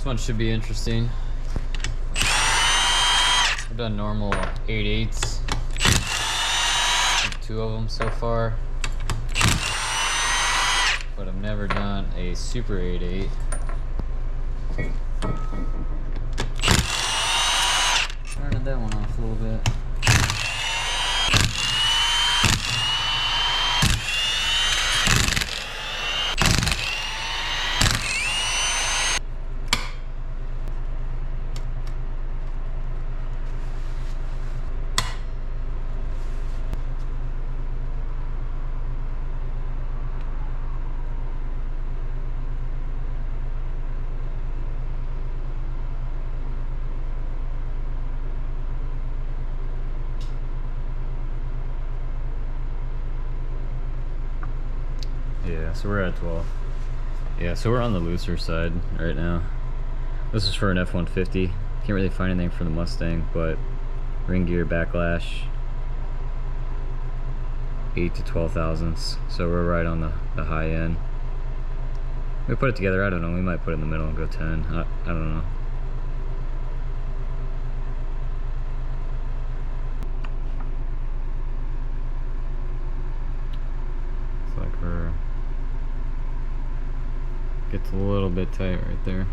one should be interesting. I've done normal 8/8s, two of them so far, but I've never done a super 8/8. Started that one off a little bit. Yeah, so we're at 12. Yeah, so we're on the looser side right now. This is for an F-150. Can't really find anything for the Mustang, but ring gear backlash, 8 to 12 thousandths. So we're right on the high end. We put it together, I don't know, we might put it in the middle and go 10. I don't know. It's like we're gets a little bit tight right there.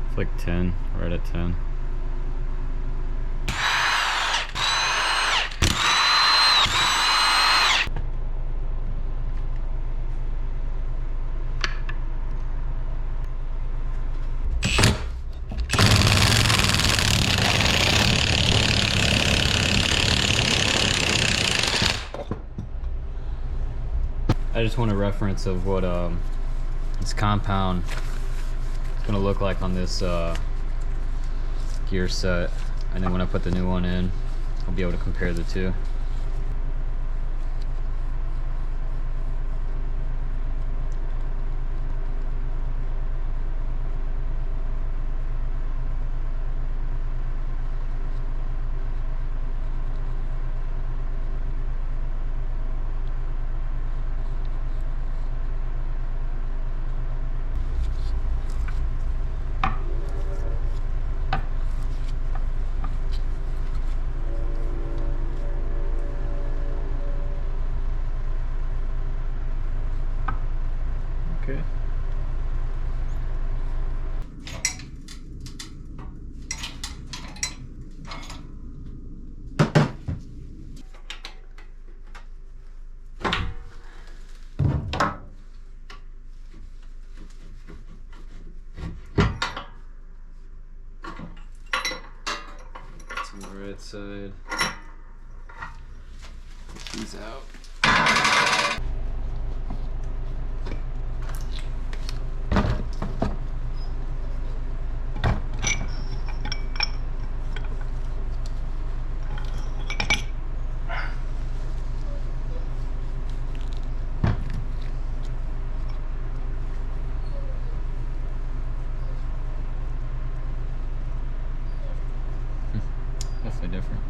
It's like 10, right at 10. I just want a reference of what this compound is going to look like on this gear set, and then when I put the new one in, I'll be able to compare the two. Okay. It's on the right side. Get these out. Definitely different.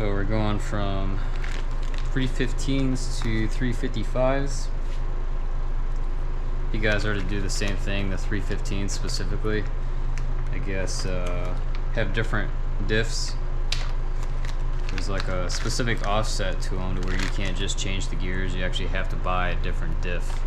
So we're going from 315s to 355s. You guys are to do the same thing, the 315s specifically. I guess have different diffs. There's like a specific offset to them to where you can't just change the gears, you actually have to buy a different diff.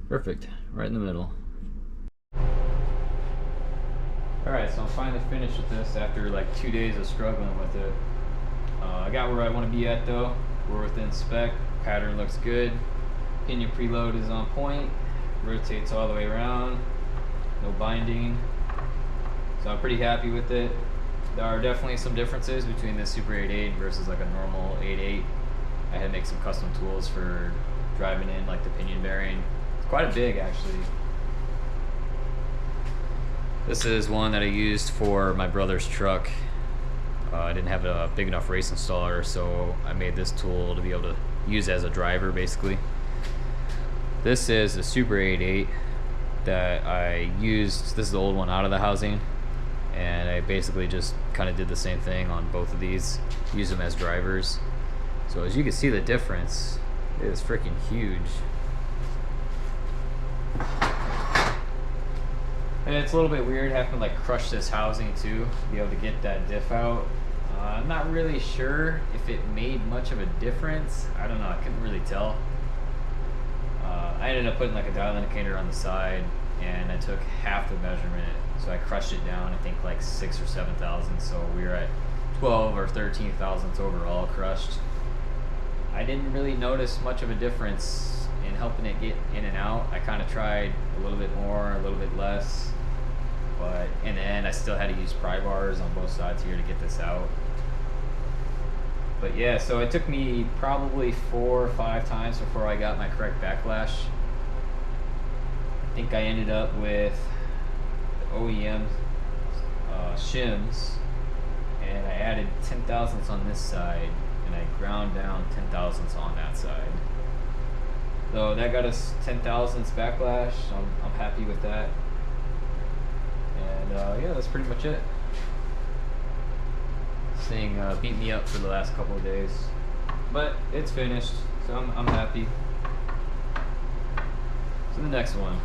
Perfect, right in the middle. Alright, so I'm finally finished with this after like 2 days of struggling with it. I got where I want to be at though. We're within spec, pattern looks good, pinion preload is on point, rotates all the way around, no binding. So I'm pretty happy with it. There are definitely some differences between this Super 8.8 versus like a normal 8.8. I had to make some custom tools for driving in like the pinion bearing. Quite big actually. This is one that I used for my brother's truck. I didn't have a big enough race installer, so I made this tool to be able to use as a driver basically. This is a Super 8.8 that I used. This is the old one out of the housing, and I basically just kind of did the same thing on both of these, use them as drivers. So as you can see, the difference is freaking huge. And it's a little bit weird having to like crush this housing too to be able to get that diff out. I'm not really sure if it made much of a difference. I don't know, I couldn't really tell. I ended up putting like a dial indicator on the side, and I took half the measurement, so I crushed it down I think like 6 or 7 thousandths, so we were at 12 or 13 thousandths overall crushed. I didn't really notice much of a difference in helping it get in and out. I kind of tried a little bit more, a little bit less, but in the end I still had to use pry bars on both sides here to get this out. But yeah, so it took me probably 4 or 5 times before I got my correct backlash. I think I ended up with the OEM shims, and I added 10 thousandths on this side, and I ground down 10 thousandths on that side. So that got us 10 thousandths backlash, so I'm happy with that. And yeah, that's pretty much it. This thing beat me up for the last couple of days, but it's finished, so I'm happy. So the next one.